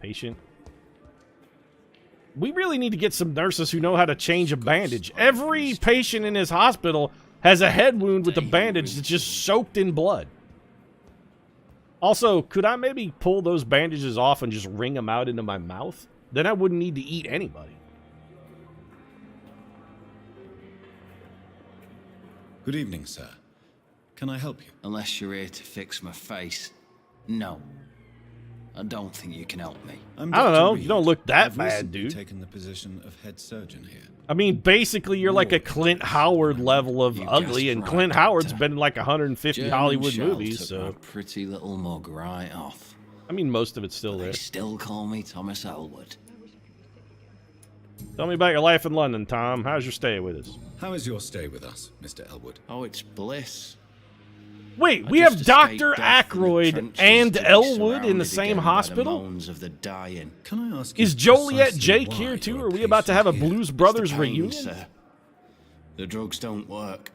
Patient. We really need to get some nurses who know how to change a bandage. Every patient in this hospital has a head wound with a bandage that's just soaked in blood. Also, could I maybe pull those bandages off and just wring them out into my mouth? Then I wouldn't need to eat anybody. Good evening, sir. Can I help you? Unless you're here to fix my face. No. I don't think you can help me. I don't know. You don't look that bad, dude. I've taken the position of head surgeon here. I mean, basically, you're like a Clint Howard level of ugly, and Clint Howard's been in like 150 Hollywood movies, so... pretty little mug right off. I mean, most of it's still there. They still call me Thomas Elwood. Tell me about your life in London, Tom. How's your stay with us? How is your stay with us, Mr. Elwood? Oh, it's bliss. Wait, we have Dr. Aykroyd and Elwood in the same hospital? Of the dying. Can I ask you is Joliet Jake here too? Are we about to have a Blues Brothers reunion? Sir. The drugs don't work.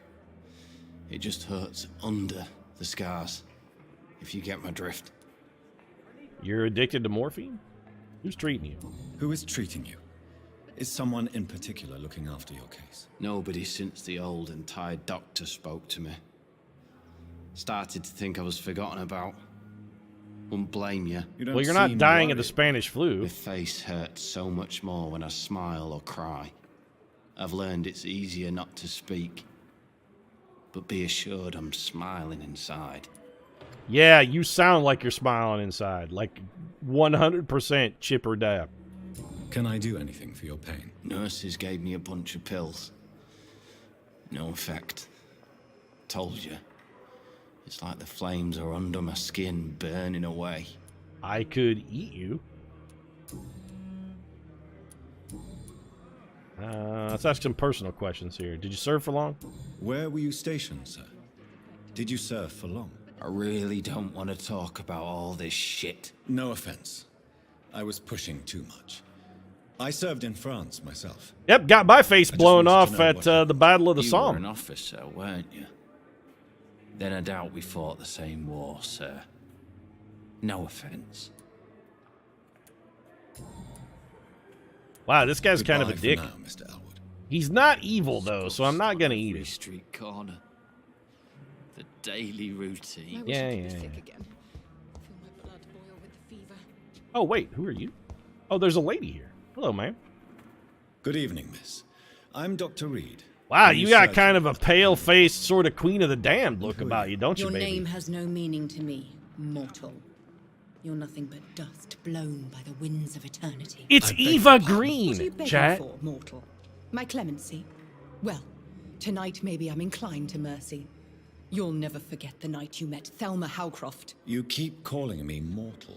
It just hurts under the scars, if you get my drift. You're addicted to morphine? Who's treating you? Who is treating you? Is someone in particular looking after your case? Nobody since the old and tired doctor spoke to me. Started to think I was forgotten about. Wouldn't blame you. Well, you're not dying of the Spanish flu. My face hurts so much more when I smile or cry. I've learned it's easier not to speak. But be assured I'm smiling inside. Yeah, you sound like you're smiling inside. Like 100% chip or dab. Can I do anything for your pain? Nurses gave me a bunch of pills. No effect. Told you. It's like the flames are under my skin, burning away. I could eat you. Let's ask some personal questions here. Did you serve for long? Where were you stationed, sir? Did you serve for long? I really don't want to talk about all this shit. No offense. I was pushing too much. I served in France myself. Yep, got my face blown off at the Battle of the Somme. You were an officer, weren't you? Then I doubt we fought the same war, sir. No offense. Wow, this guy's kind of a dick. Now, Mr. Elwood. He's not evil, though, so I'm not going to eat it. Street corner. The daily routine. Yeah. Oh, wait, who are you? Oh, there's a lady here. Hello, ma'am. Good evening, miss. I'm Dr. Reed. Wow, you got kind of a pale-faced sort of Queen of the Damned look about you, don't you, baby? Your name has no meaning to me, mortal. You're nothing but dust blown by the winds of eternity. It's Eva Green, what are you begging for, mortal? My clemency? Well, tonight maybe I'm inclined to mercy. You'll never forget the night you met Thelma Howcroft. You keep calling me mortal.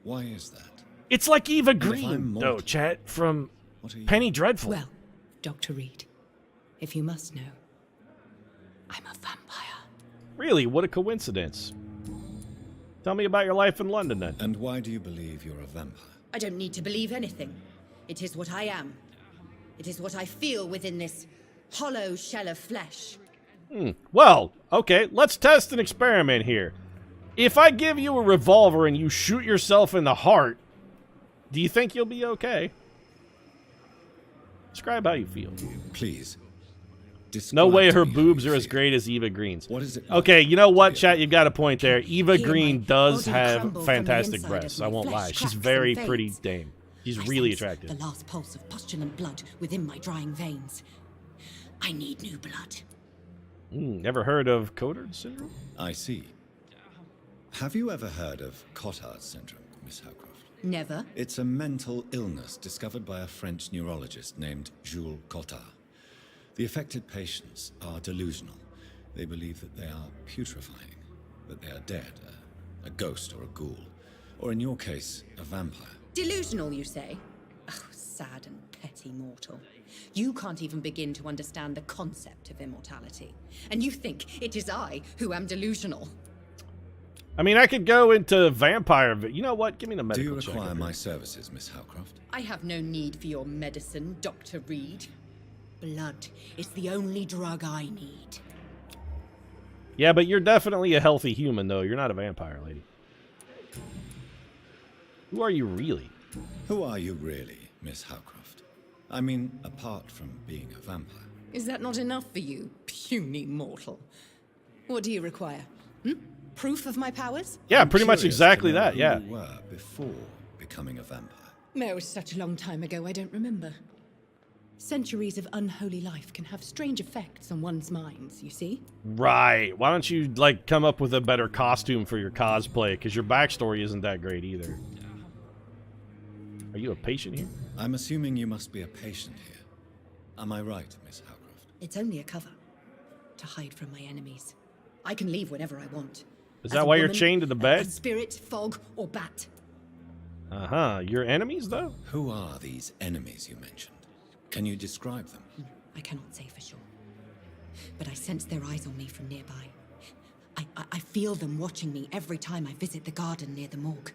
Why is that? It's like Eva Green, though, chat, from Penny Dreadful. Well, Dr. Reed, if you must know, I'm a vampire. Really? What a coincidence. Tell me about your life in London, then. And why do you believe you're a vampire? I don't need to believe anything. It is what I am. It is what I feel within this hollow shell of flesh. Well, okay, let's test an experiment here. If I give you a revolver and you shoot yourself in the heart, do you think you'll be okay? Describe how you feel. Please. No way her boobs are as great as Eva Green's. What is it? Okay, you know what, chat? You've got a point there. Eva Green does have fantastic breasts. I won't lie. She's very pretty dame. She's really attractive. The last pulse of postulant blood within my drying veins. I need new blood. Never heard of Cotard syndrome? I see. Have you ever heard of Cotard syndrome, Miss Howcroft? Never. It's a mental illness discovered by a French neurologist named Jules Cotard. The affected patients are delusional. They believe that they are putrefying, that they are dead, a ghost or a ghoul, or in your case, a vampire. Delusional, you say? Oh, sad and petty mortal. You can't even begin to understand the concept of immortality. And you think it is I who am delusional. I mean, I could go into vampire, but you know what? Give me the medical check. Do you require my services, Miss Howcroft? I have no need for your medicine, Dr. Reed. Blood is the only drug I need. Yeah, but you're definitely a healthy human, though. You're not a vampire, lady. Who are you really? Who are you really, Miss Howcroft? I mean, apart from being a vampire. Is that not enough for you, puny mortal? What do you require? Proof of my powers? Yeah, I'm pretty much curious exactly to know that, who yeah. you were before becoming a vampire. It was such a long time ago, I don't remember. Centuries of unholy life can have strange effects on one's minds, you see? Right. Why don't you, like, come up with a better costume for your cosplay? Because your backstory isn't that great either. Are you a patient here? I'm assuming you must be a patient here. Am I right, Miss Howcroft? It's only a cover. To hide from my enemies. I can leave whenever I want. Is As that a why you're woman, chained to the A bed? spirit, fog, or bat. Uh-huh. Your enemies, though? Who are these enemies you mentioned? Can you describe them? I cannot say for sure. But I sense their eyes on me from nearby. I feel them watching me every time I visit the garden near the morgue.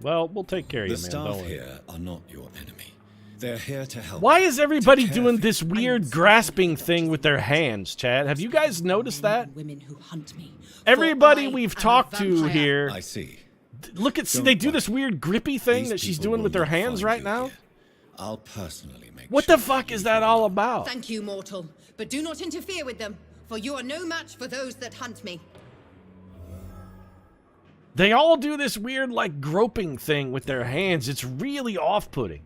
Well, we'll take care of The you, man. staff Don't worry. here are not your enemy. They're here to help. Why is everybody care doing for this you. weird grasping thing with their hands, Chad? Have you guys noticed Men that? and women who hunt me. For Everybody I we've am a talked to vampire. here, I see. look at, Don't they do worry. this weird grippy thing These that she's people doing will with their not hands find right you now. here. I'll personally make What sure the fuck you is that leave all alone. about? Thank you, mortal. But do not interfere with them, for you are no match for those that hunt me. They all do this weird, like, groping thing with their hands. It's really off-putting.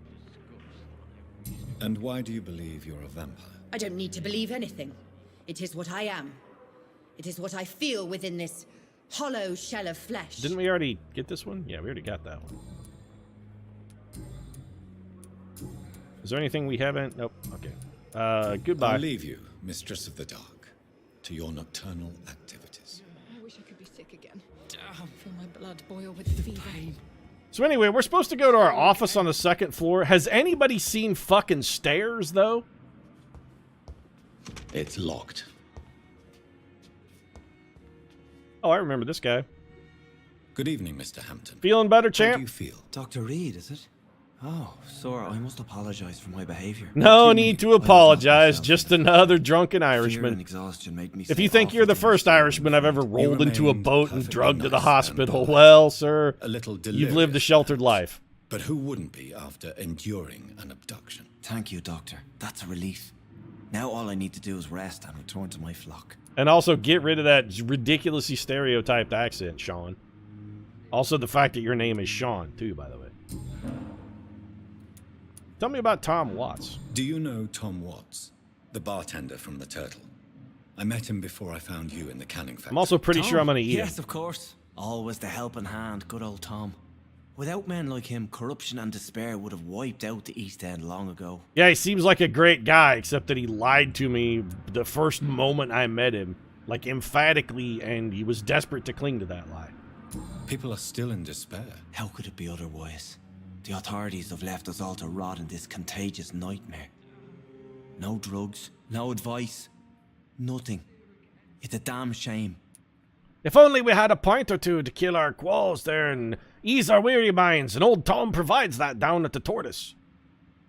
And why do you believe you're a vampire? I don't need to believe anything. It is what I am. It is what I feel within this hollow shell of flesh. Didn't we already get this one? Yeah, we already got that one. Is there anything we haven't? Nope. Okay. Goodbye. I'll leave you, Mistress of the Dark, to your nocturnal activities. I wish I could be sick again. I feel my blood boil with the fever. So anyway, we're supposed to go to our office on the second floor. Has anybody seen fucking stairs, though? It's locked. Oh, I remember this guy. Good evening, Mr. Hampton. Feeling better, How do champ? you feel? Dr. Reed, is it? Oh, Sora, I must apologize for my behavior. No you need mean? to I was not apologize. myself. Just another drunken Fear and Irishman. exhaustion made me If say you think awful you're the things first to you, Irishman I've ever friend. rolled into a remained boat and perfectly drugged to the nice hospital, and polite. well, sir, A little you've delirious, lived a sheltered perhaps. life. But who wouldn't be after enduring an abduction? Thank you, Doctor. That's a relief. Now all I need to do is rest and return to my flock. And also get rid of that ridiculously stereotyped accent, Sean. Also the fact that your name is Sean, too, by the way. Tell me about Tom Watts. Do you know Tom Watts, the bartender from the Turtle? I met him before I found you in the canning factory. I'm also pretty sure I'm going to eat Yes, him. of course. Always the helping hand, good old Tom. Without men like him, corruption and despair would have wiped out the East End long ago. Yeah, he seems like a great guy, except that he lied to me the first moment I met him. Like, emphatically, and he was desperate to cling to that lie. People are still in despair. How could it be otherwise? The authorities have left us all to rot in this contagious nightmare. No drugs, no advice, nothing. It's a damn shame. If only we had a pint or two to kill our qualls there and ease our weary minds, and old Tom provides that down at the Tortoise.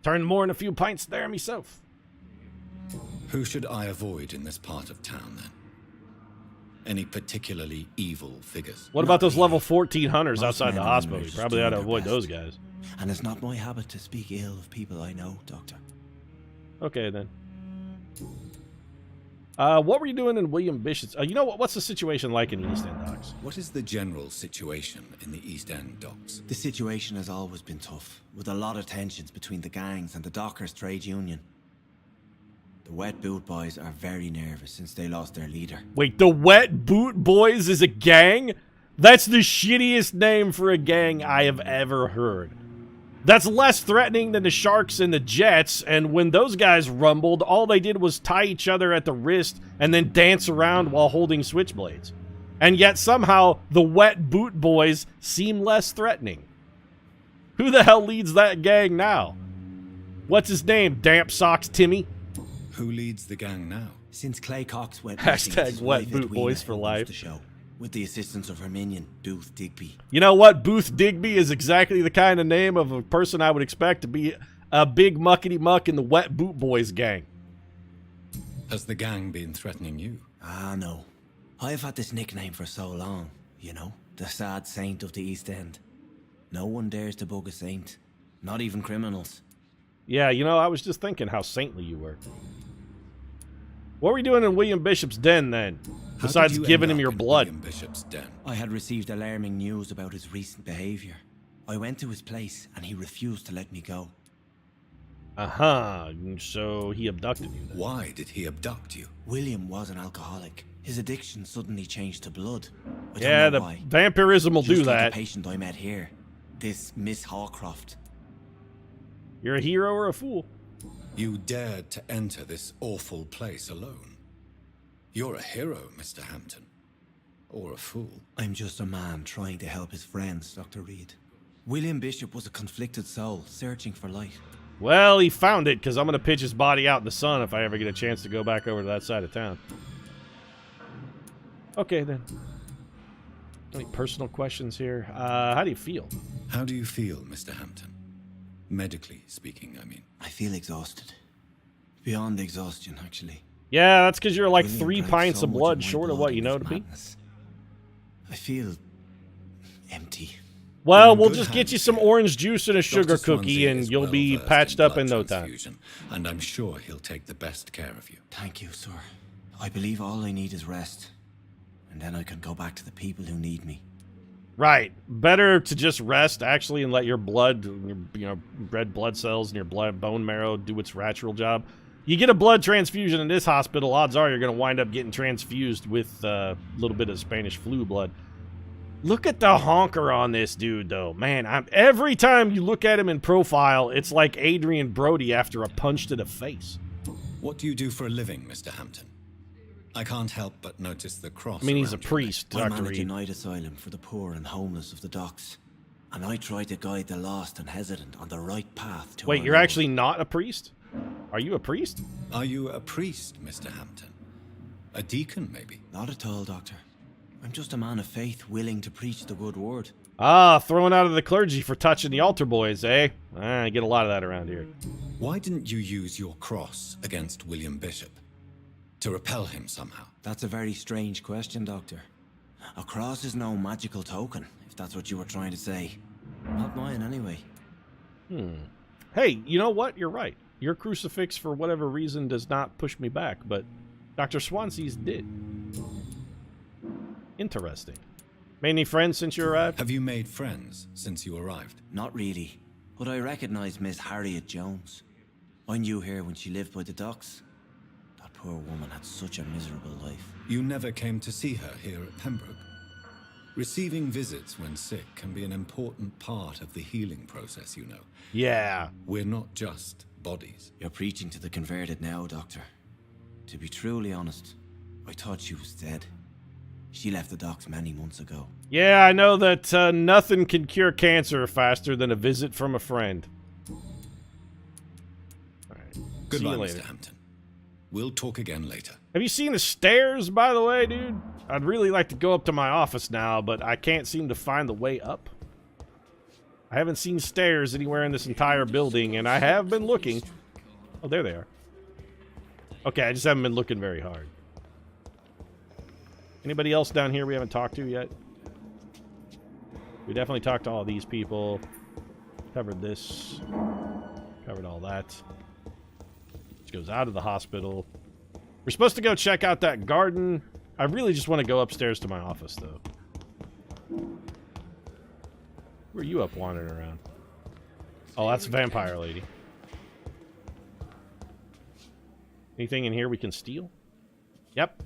Turned more than a few pints there myself. Who should I avoid in this part of town, then? Any particularly evil figures? What about those really. level 14 hunters Most outside the men and hospital? women You are just probably ought to doing their avoid those best. guys. And it's not my habit to speak ill of people I know, Doctor. Okay, then. What were you doing in William Bishop's? You know what? What's the situation like in the East End docks? What is the general situation in the East End docks? The situation has always been tough, with a lot of tensions between the gangs and the Dockers Trade Union. The Wet Boot Boys are very nervous since they lost their leader. Wait, the Wet Boot Boys is a gang? That's the shittiest name for a gang I have ever heard. That's less threatening than the Sharks and the Jets, and when those guys rumbled, all they did was tie each other at the wrist and then dance around while holding switchblades. And yet somehow the Wet Boot Boys seem less threatening. Who the hell leads that gang now? What's his name, Damp Socks Timmy? Who leads the gang now? Since Clay Cox went Hashtag missing, it's his Wet wife, Boot Edwina, Boys for who runs life. the show, with the assistance of her minion, Booth Digby. You know what? Booth Digby is exactly the kind of name of a person I would expect to be a big muckety-muck in the Wet Boot Boys gang. Has the gang been threatening you? Ah, no. I've had this nickname for so long, you know, the sad saint of the East End. No one dares to bug a saint. Not even criminals. Yeah, you know, I was just thinking how saintly you were. What were you doing in William Bishop's den, then? How Besides did you giving end him up your in blood. William Bishop's den? I had received alarming news about his recent behavior. I went to his place and he refused to let me go. Uh-huh. So he abducted you then. Why did he abduct you? William was an alcoholic. His addiction suddenly changed to blood. I Yeah, don't the know why. vampirism will Just do like that. the patient I met here. This Miss Hawcroft. You're a hero or a fool. You dared to enter this awful place alone. You're a hero, Mr. Hampton. Or a fool. I'm just a man trying to help his friends, Dr. Reed. William Bishop was a conflicted soul, searching for light. Well, he found it, because I'm going to pitch his body out in the sun if I ever get a chance to go back over to that side of town. Okay, then. Any personal questions here? How do you feel? How do you feel, Mr. Hampton? Medically speaking, I mean. I feel exhausted. Beyond exhaustion, actually. Yeah, that's because you're like William 3 drank pints so of much blood my short of blood what you in know his to be. madness. I feel empty. Well, in we'll good just get you hands some here. orange juice and a sugar Dr. cookie, Swansea and is you'll be well-versed patched in up in blood no time. transfusion, and I'm sure he'll take the best care of you. Thank you, sir. I believe all I need is rest. And then I can go back to the people who need me. Right. Better to just rest, actually, and let your blood, your red blood cells and your bone marrow do its natural job. You get a blood transfusion in this hospital, odds are you're going to wind up getting transfused with a little bit of Spanish flu blood. Look at the honker on this dude, though. Man, every time you look at him in profile, it's like Adrian Brody after a punch to the face. What do you do for a living, Mr. Hampton? I can't help but notice the cross. I mean, he's a around your priest, I Dr. manage a Reed. night asylum for the poor and homeless of the docks. And I try to guide the lost and hesitant on the right path to Wait, our you're Lord. actually not a priest? Are you a priest? leg. Are you a priest, Mr. Hampton? A deacon, maybe? Not at all, Doctor. I'm just a man of faith willing to preach the good word. Ah, thrown out of the clergy for touching the altar boys, eh? I get a lot of that around here. Why didn't you use your cross against William Bishop? To repel him somehow? That's a very strange question, Doctor. A cross is no magical token, if that's what you were trying to say. Not mine, anyway. Hey, you know what? You're right. Your crucifix, for whatever reason, does not push me back, but Dr. Swansea's did. Interesting. Made any friends since you arrived? Have you made friends since you arrived? Not really, but I recognize Miss Harriet Jones. I knew her when she lived by the docks. That poor woman had such a miserable life. You never came to see her here at Pembroke? Receiving visits when sick can be an important part of the healing process, you know. Yeah. We're not just bodies. You're preaching to the converted now, Doctor. To be truly honest, I thought she was dead. She left the docks many months ago. Yeah, I know that nothing can cure cancer faster than a visit from a friend. All right. See Goodbye, you later. Mr. Hampton. We'll talk again later. Have you seen the stairs, by the way, dude? I'd really like to go up to my office now, but I can't seem to find the way up. I haven't seen stairs anywhere in this entire building, and I have been looking. Oh, there they are. Okay, I just haven't been looking very hard. Anybody else down here we haven't talked to yet? We definitely talked to all these people. Covered this. Covered all that. Which goes out of the hospital. We're supposed to go check out that garden. I really just want to go upstairs to my office, though. Where are you up wandering around? Oh, that's Vampire Lady. Anything in here we can steal? Yep.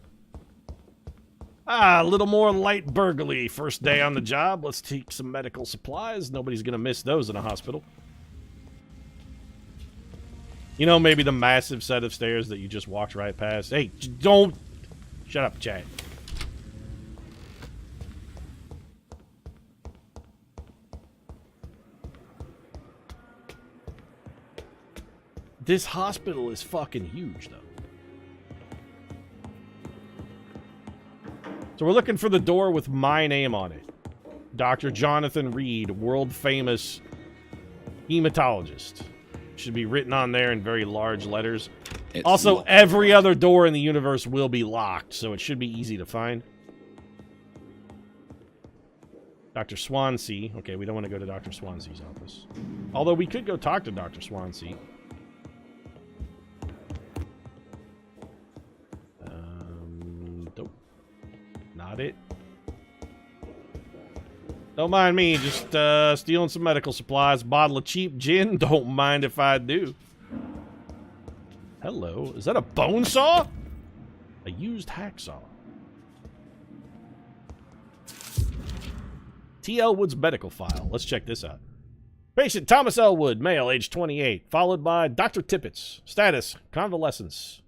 Ah, a little more light burglary. First day on the job. Let's take some medical supplies. Nobody's going to miss those in a hospital. You know, maybe the massive set of stairs that you just walked right past. Hey, don't... Shut up, Chad. This hospital is fucking huge, though. So we're looking for the door with my name on it. Dr. Jonathan Reed, world-famous hematologist. Should be written on there in very large letters. It's Also, locked. every other door in the universe will be locked, so it should be easy to find. Dr. Swansea. Okay, we don't want to go to Dr. Swansea's office. Although we could go talk to Dr. Swansea. Nope. Not it. Don't mind me, just stealing some medical supplies. Bottle of cheap gin. Don't mind if I do. Hello. Is that a bone saw? A used hacksaw. T. Elwood's medical file. Let's check this out. Patient Thomas Elwood, male, age 28, followed by Dr. Tippett's. Status, convalescence.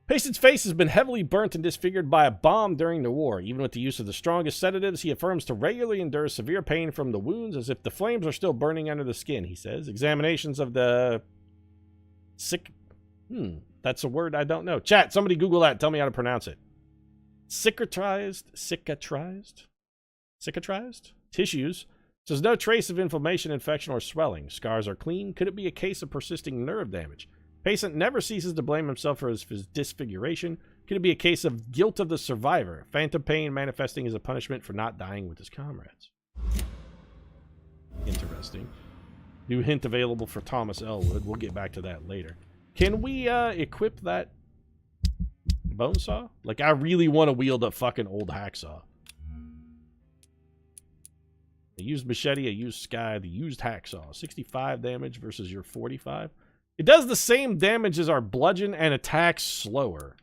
Patient's face has been heavily burnt and disfigured by a bomb during the war. Even with the use of the strongest sedatives, he affirms to regularly endure severe pain from the wounds as if the flames are still burning under the skin, he says. Examinations of the... that's a word I don't know. Chat, somebody Google that and tell me how to pronounce it. Cicatrized tissues. Says no trace of inflammation, infection, or swelling. Scars are clean. Could it be a case of persisting nerve damage? Patient never ceases to blame himself for his disfiguration. Could it be a case of guilt of the survivor? Phantom pain manifesting as a punishment for not dying with his comrades. Interesting. New hint available for Thomas Elwood. We'll get back to that later. Can we equip that bone saw? Like, I really want to wield a fucking old hacksaw. A used machete, a used sky, the used hacksaw. 65 damage versus your 45. It does the same damage as our bludgeon and attacks slower.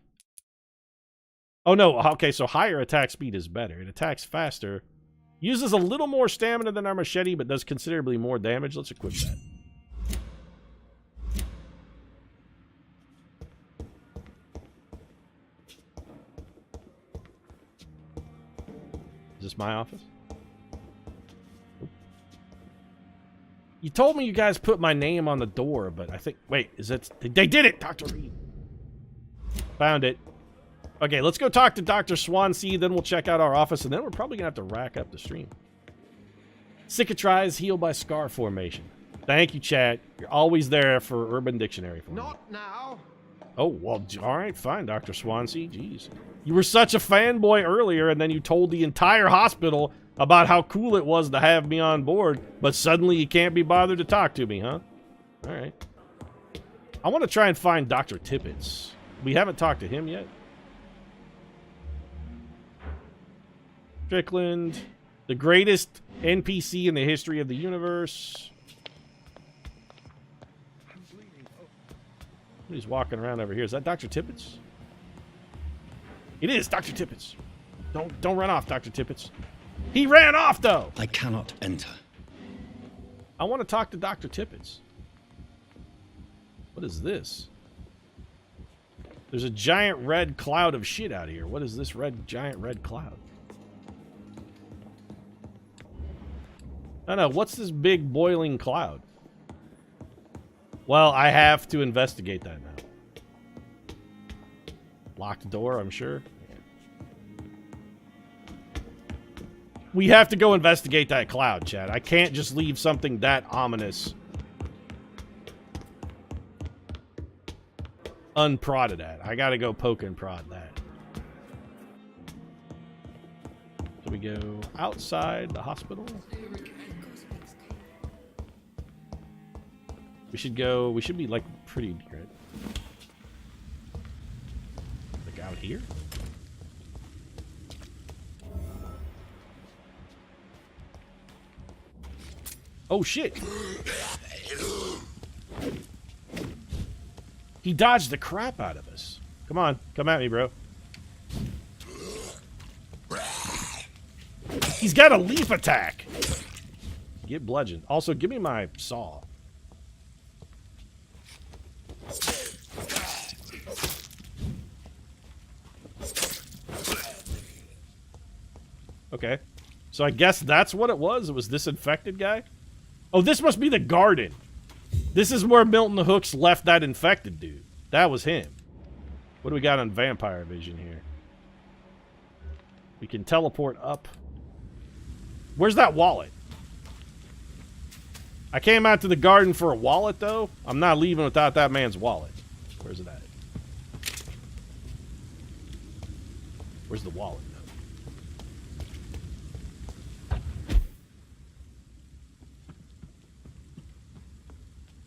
Oh no, okay, so higher attack speed is better. It attacks faster. Uses a little more stamina than our machete, but does considerably more damage. Let's equip that. Is this my office? You told me you guys put my name on the door, but I think... Wait, is it... They did it, Dr. Reed! Found it. Okay, let's go talk to Dr. Swansea, then we'll check out our office, and then we're probably going to have to rack up the stream. Cicatrize, heal by scar formation. Thank you, chat. You're always there for Urban Dictionary for me. Not now. Oh, well, all right, fine, Dr. Swansea. Jeez. You were such a fanboy earlier, and then you told the entire hospital about how cool it was to have me on board, but suddenly you can't be bothered to talk to me, huh? All right. I want to try and find Dr. Tippett's. We haven't talked to him yet. Strickland, the greatest NPC in the history of the universe. He's walking around over here. Is that Dr. Tippett's? It is Dr. Tippett's. Don't run off, Dr. Tippett's. He ran off, though! I cannot enter. I want to talk to Dr. Tippett's. What is this? There's a giant red cloud of shit out here. What is this giant red cloud? I don't know. What's this big boiling cloud? Well, I have to investigate that now. Locked door, I'm sure. We have to go investigate that cloud, Chad. I can't just leave something that ominous unprodded at. I gotta go poke and prod that. So we go outside the hospital. We should be like pretty near it. Like out here? Oh shit! He dodged the crap out of us. Come on, come at me, bro. He's got a leaf attack! Get bludgeoned. Also, give me my saw. Okay. So I guess that's what it was? It was this infected guy? Oh, this must be the garden. This is where Milton Hooks left that infected dude. That was him. What do we got on vampire vision here? We can teleport up. Where's that wallet? I came out to the garden for a wallet, though. I'm not leaving without that man's wallet. Where's it at? Where's the wallet, though?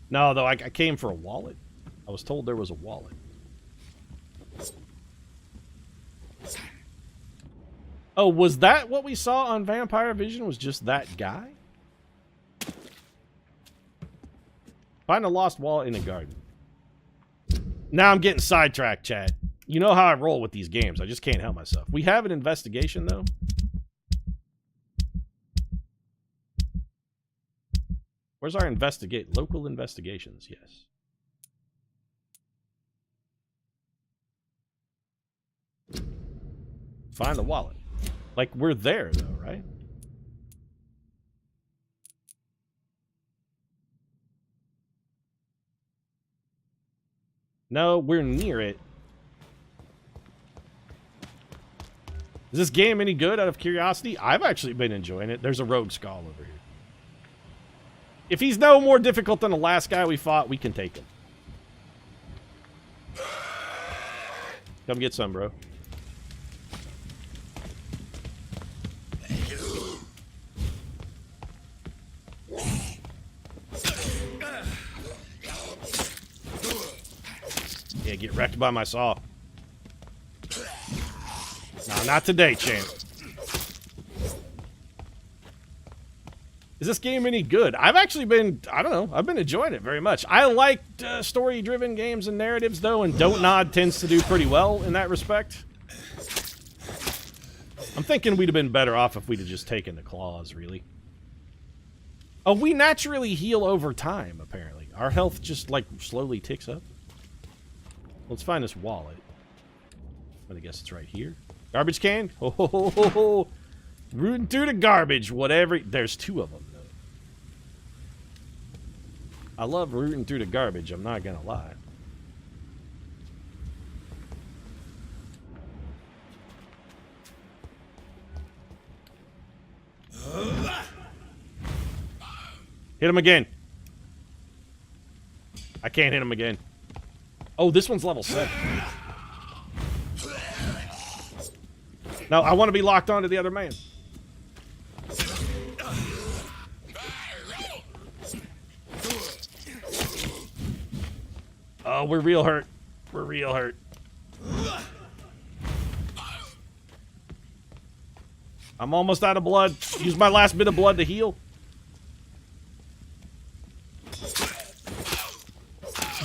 No, though, I came for a wallet. I was told there was a wallet. Oh, was that what we saw on Vampire Vision? Was just that guy? Find a lost wallet in a garden. Now I'm getting sidetracked, chat. You know how I roll with these games. I just can't help myself. We have an investigation, though. Where's our local investigations? Yes. Find the wallet. Like, we're there, though, right? No, we're near it. Is this game any good, out of curiosity? I've actually been enjoying it. There's a rogue skull over here. If he's no more difficult than the last guy we fought, we can take him. Come get some, bro. Yeah, get wrecked by my saw. No, not today, champ. Is this game any good? I've actually been, I don't know, I've been enjoying it very much. I like story-driven games and narratives, though, and DontNod tends to do pretty well in that respect. I'm thinking we'd have been better off if we'd have just taken the claws, really. Oh, we naturally heal over time, apparently. Our health just, like, slowly ticks up. Let's find this wallet. I'm gonna guess it's right here. Garbage can? Oh, ho, ho, ho, ho. Rooting through the garbage, whatever. There's two of them, though. I love rooting through the garbage, I'm not gonna lie. Hit him again. I can't hit him again. Oh, this one's level 7. No, I want to be locked onto the other man. Oh, we're real hurt. We're real hurt. I'm almost out of blood. Use my last bit of blood to heal.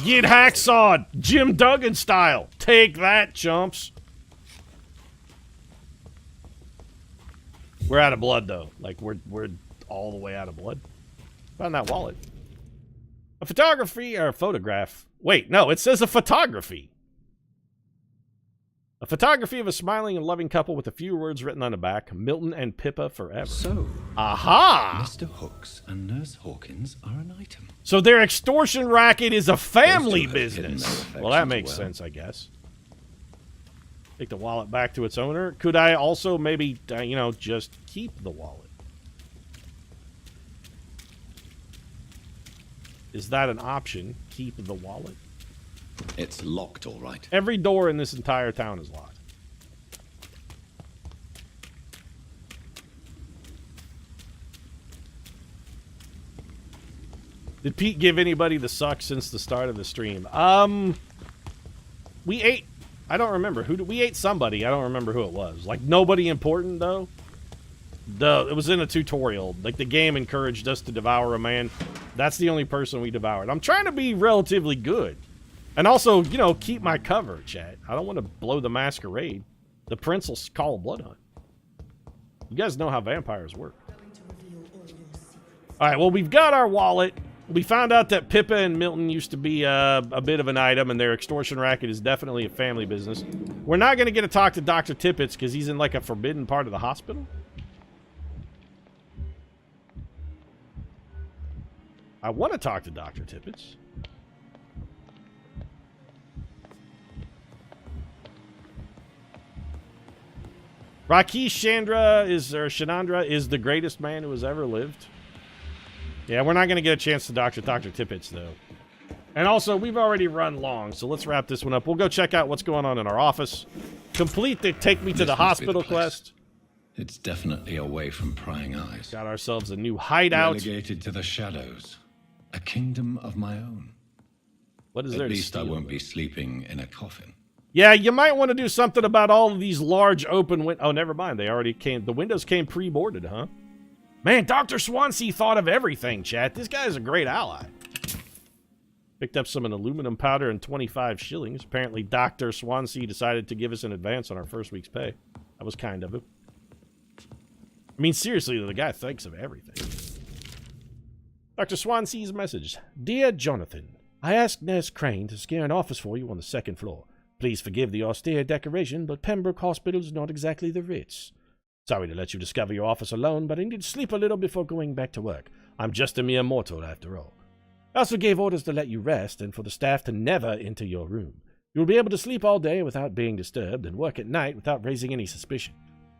Get hacksawed, Jim Duggan style. Take that, chumps. We're out of blood, though. Like, we're all the way out of blood. Found that wallet. A photography or a photograph. Wait, no, it says a photography. A photography of a smiling and loving couple with a few words written on the back. Milton and Pippa forever. So, aha! Mr. Hooks and Nurse Hawkins are an item. So their extortion racket is a family Those two have hidden business. their Well, that affections makes well. sense, I guess. Take the wallet back to its owner. Could I also maybe, you know, just keep the wallet? Is that an option? Keep the wallet? It's locked, all right. Every door in this entire town is locked. Did Pete give anybody the suck since the start of the stream? We ate... I don't remember. We ate somebody. I don't remember who it was. Like, nobody important, though. It was in a tutorial. Like, the game encouraged us to devour a man. That's the only person we devoured. I'm trying to be relatively good. And also, you know, keep my cover, chat. I don't want to blow the masquerade. The prince will call a blood hunt. You guys know how vampires work. Alright, well, we've got our wallet. We found out that Pippa and Milton used to be a bit of an item, and their extortion racket is definitely a family business. We're not going to get to talk to Dr. Tippett because he's in, like, a forbidden part of the hospital. I want to talk to Dr. Tippett. Rakesh Shanandra is the greatest man who has ever lived. Yeah, we're not going to get a chance to Dr. Tippett, though. And also, we've already run long, so let's wrap this one up. We'll go check out what's going on in our office. Complete the Take Me to the Hospital quest. It's definitely away from prying eyes. Got ourselves a new hideout. Relegated to the shadows. A kingdom of my own. What is there At to least I steal, won't though? be sleeping in a coffin. Yeah, you might want to do something about all of these large open windows. Oh, never mind. They already came. The windows came pre-boarded, huh? Man, Dr. Swansea thought of everything, chat. This guy is a great ally. Picked up some aluminum powder and 25 shillings. Apparently, Dr. Swansea decided to give us an advance on our first week's pay. That was kind of him. I mean, seriously, the guy thinks of everything. Dr. Swansea's message. Dear Jonathan, I asked Nurse Crane to scare an office for you on the second floor. Please forgive the austere decoration, but Pembroke Hospital is not exactly the Ritz. Sorry to let you discover your office alone, but I need to sleep a little before going back to work. I'm just a mere mortal, after all. I also gave orders to let you rest and for the staff to never enter your room. You will be able to sleep all day without being disturbed and work at night without raising any suspicion.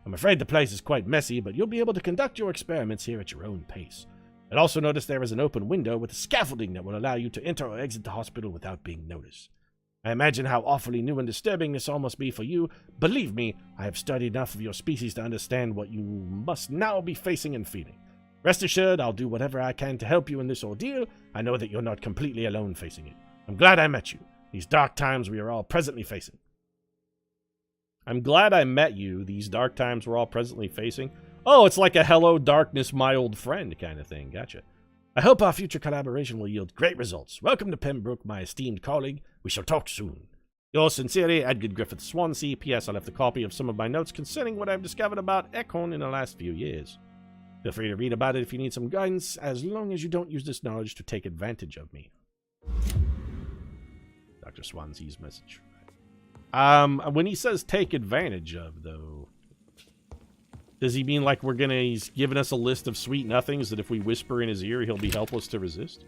I'm afraid the place is quite messy, but you'll be able to conduct your experiments here at your own pace. I'll also notice there is an open window with scaffolding that will allow you to enter or exit the hospital without being noticed. I imagine how awfully new and disturbing this all must be for you. Believe me, I have studied enough of your species to understand what you must now be facing and feeling. Rest assured, I'll do whatever I can to help you in this ordeal. I know that you're not completely alone facing it. I'm glad I met you. These dark times we are all presently facing. I'm glad I met you. These dark times we're all presently facing. Oh, it's like a hello darkness, my old friend kind of thing. Gotcha. I hope our future collaboration will yield great results. Welcome to Pembroke, my esteemed colleague. We shall talk soon. Yours sincerely, Edgar Griffith Swansea. P.S. I left a copy of some of my notes concerning what I've discovered about Ekon in the last few years. Feel free to read about it if you need some guidance, as long as you don't use this knowledge to take advantage of me. Dr. Swansea's message. When he says take advantage of, though, does he mean like he's giving us a list of sweet nothings that if we whisper in his ear, he'll be helpless to resist?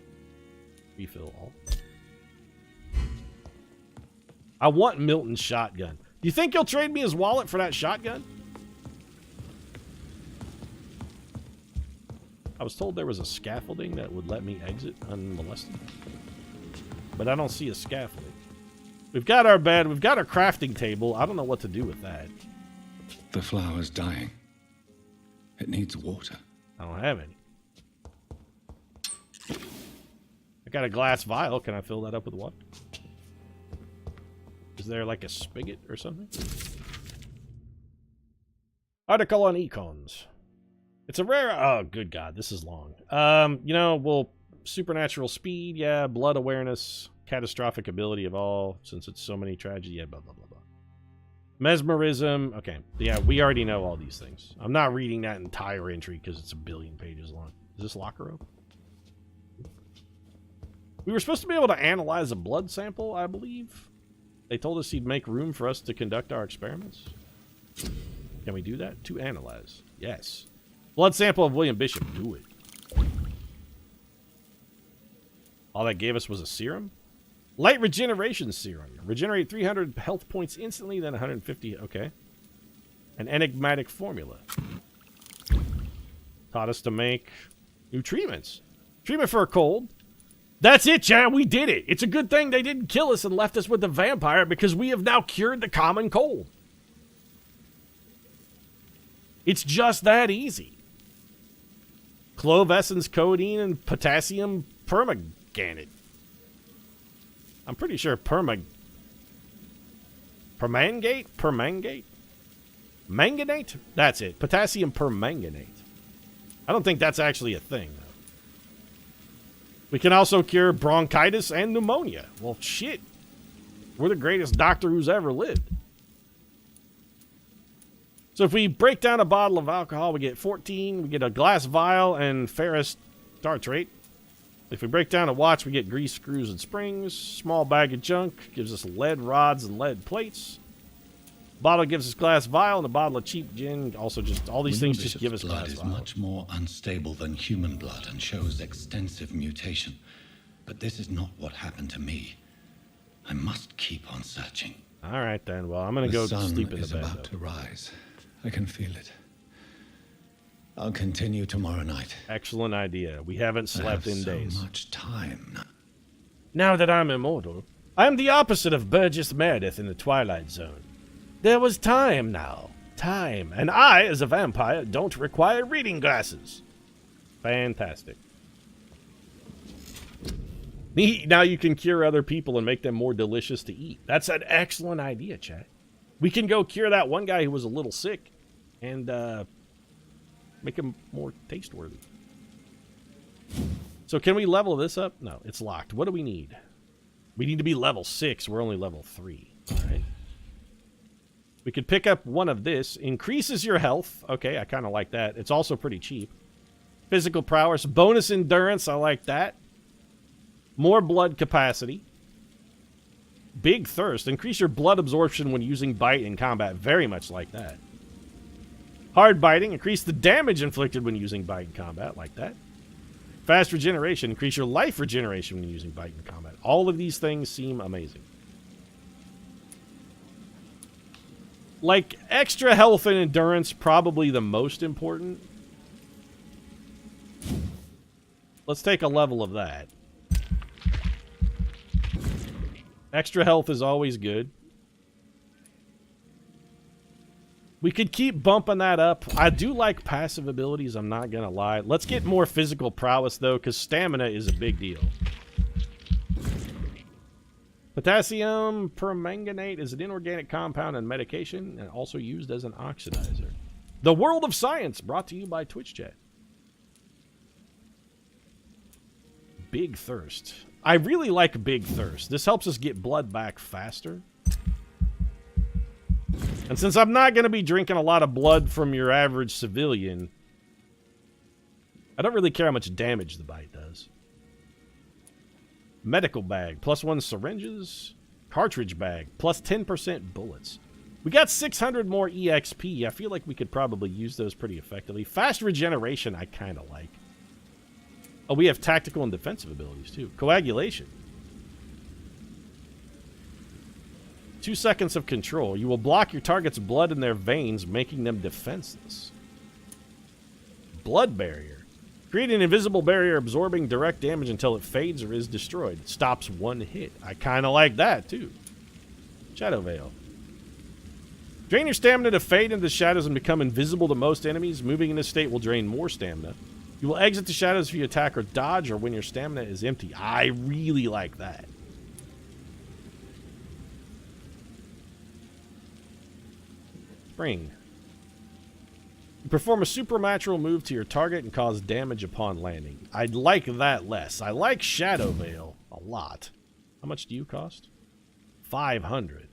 Refill all. I want Milton's shotgun. Do you think he'll trade me his wallet for that shotgun? I was told there was a scaffolding that would let me exit unmolested. But I don't see a scaffolding. We've got our bed. We've got our crafting table. I don't know what to do with that. The flower's dying. It needs water. I don't have any. I got a glass vial. Can I fill that up with water? Is there like a spigot or something? Article on econs. It's a rare... Oh, good God. This is long. Supernatural speed. Yeah. Blood awareness. Catastrophic ability of all. Since it's so many tragedy. Yeah, blah, blah, blah, blah. Mesmerism. Okay. Yeah, we already know all these things. I'm not reading that entire entry because it's a billion pages long. Is this locker open? We were supposed to be able to analyze a blood sample, I believe. They told us he'd make room for us to conduct our experiments. Can we do that? To analyze. Yes. Blood sample of William Bishop. Do it. All that gave us was a serum? Light regeneration serum. Regenerate 300 health points instantly, then 150. Okay. An enigmatic formula. Taught us to make new treatments. Treatment for a cold. That's it, chat. We did it. It's a good thing they didn't kill us and left us with the vampire because we have now cured the common cold. It's just that easy. Clove essence, codeine, and potassium permanganate. I'm pretty sure permangate? Manganate? That's it. Potassium permanganate. I don't think that's actually a thing, though. We can also cure bronchitis and pneumonia. Well, shit. We're the greatest doctor who's ever lived. So if we break down a bottle of alcohol, we get 14. We get a glass vial and ferrous tartrate. If we break down a watch, we get grease, screws, and springs. Small bag of junk gives us lead rods and lead plates. Bottle gives us glass vial, and a bottle of cheap gin. Also, just all these things just give us glass vial. Blood is much more unstable than human blood and shows extensive mutation. But this is not what happened to me. I must keep on searching. All right, then. Well, I'm going to go sleep in the bed. The sun is about to rise. I can feel it. I'll continue tomorrow night. Excellent idea. We haven't slept in days. So much time. Now that I'm immortal, I am the opposite of Burgess Meredith in the Twilight Zone. There was time now. Time. And I, as a vampire, don't require reading glasses. Fantastic. Now you can cure other people and make them more delicious to eat. That's an excellent idea, chat. We can go cure that one guy who was a little sick and make him more taste-worthy. So can we level this up? No, it's locked. What do we need? We need to be level 6. We're only level 3. All right. We could pick up one of this. Increases your health. Okay, I kind of like that. It's also pretty cheap. Physical prowess. Bonus endurance. I like that. More blood capacity. Big thirst. Increase your blood absorption when using bite in combat. Very much like that. Hard biting. Increase the damage inflicted when using bite in combat. Like that. Fast regeneration. Increase your life regeneration when using bite in combat. All of these things seem amazing. Like, extra health and endurance, probably the most important. Let's take a level of that. Extra health is always good. We could keep bumping that up. I do like passive abilities, I'm not gonna lie. Let's get more physical prowess, though, because stamina is a big deal. Potassium permanganate is an inorganic compound and medication, and also used as an oxidizer. The World of Science, brought to you by Twitch Chat. Big Thirst. I really like Big Thirst. This helps us get blood back faster. And since I'm not going to be drinking a lot of blood from your average civilian, I don't really care how much damage the bite does. Medical bag, +1 syringes. Cartridge bag, +10% bullets. We got 600 more EXP. I feel like we could probably use those pretty effectively. Fast regeneration, I kind of like. Oh, we have tactical and defensive abilities, too. Coagulation. 2 seconds of control. You will block your target's blood in their veins, making them defenseless. Blood barrier. Create an invisible barrier absorbing direct damage until it fades or is destroyed. It stops one hit. I kind of like that, too. Shadow Veil. Drain your stamina to fade into the shadows and become invisible to most enemies. Moving in this state will drain more stamina. You will exit the shadows if you attack or dodge or when your stamina is empty. I really like that. Spring. You perform a supernatural move to your target and cause damage upon landing. I'd like that less. I like Shadow Veil a lot. How much do you cost? 500.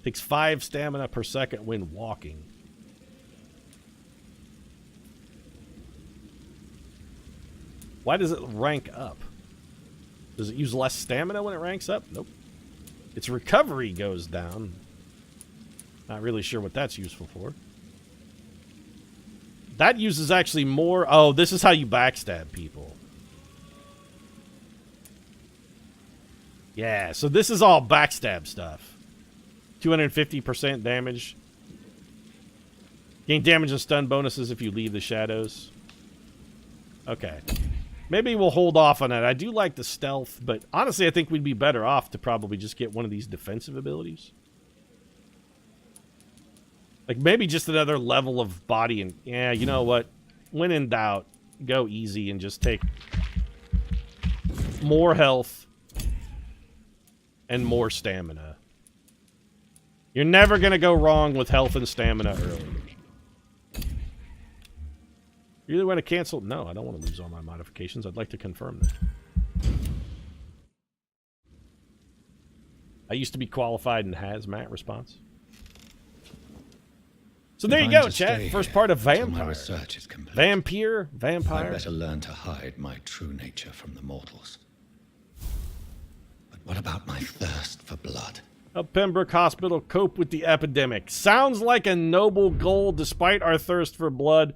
Takes 5 stamina per second when walking. Why does it rank up? Does it use less stamina when it ranks up? Nope. Its recovery goes down. Not really sure what that's useful for. That uses actually more... Oh, this is how you backstab people. Yeah, so this is all backstab stuff. 250% damage. Gain damage and stun bonuses if you leave the shadows. Okay. Maybe we'll hold off on that. I do like the stealth, but honestly, I think we'd be better off to probably just get one of these defensive abilities. Like, maybe just another level of body and... Yeah, you know what? When in doubt, go easy and just take more health and more stamina. You're never going to go wrong with health and stamina early. You really want to cancel? No, I don't want to lose all my modifications. I'd like to confirm that. I used to be qualified in hazmat response. So there you go, chat. First part of Vampyr. My research is complete. Vampyr, Vampire. I'd better learn to hide my true nature from the mortals. But what about my thirst for blood? Help Pembroke Hospital cope with the epidemic. Sounds like a noble goal. Despite our thirst for blood,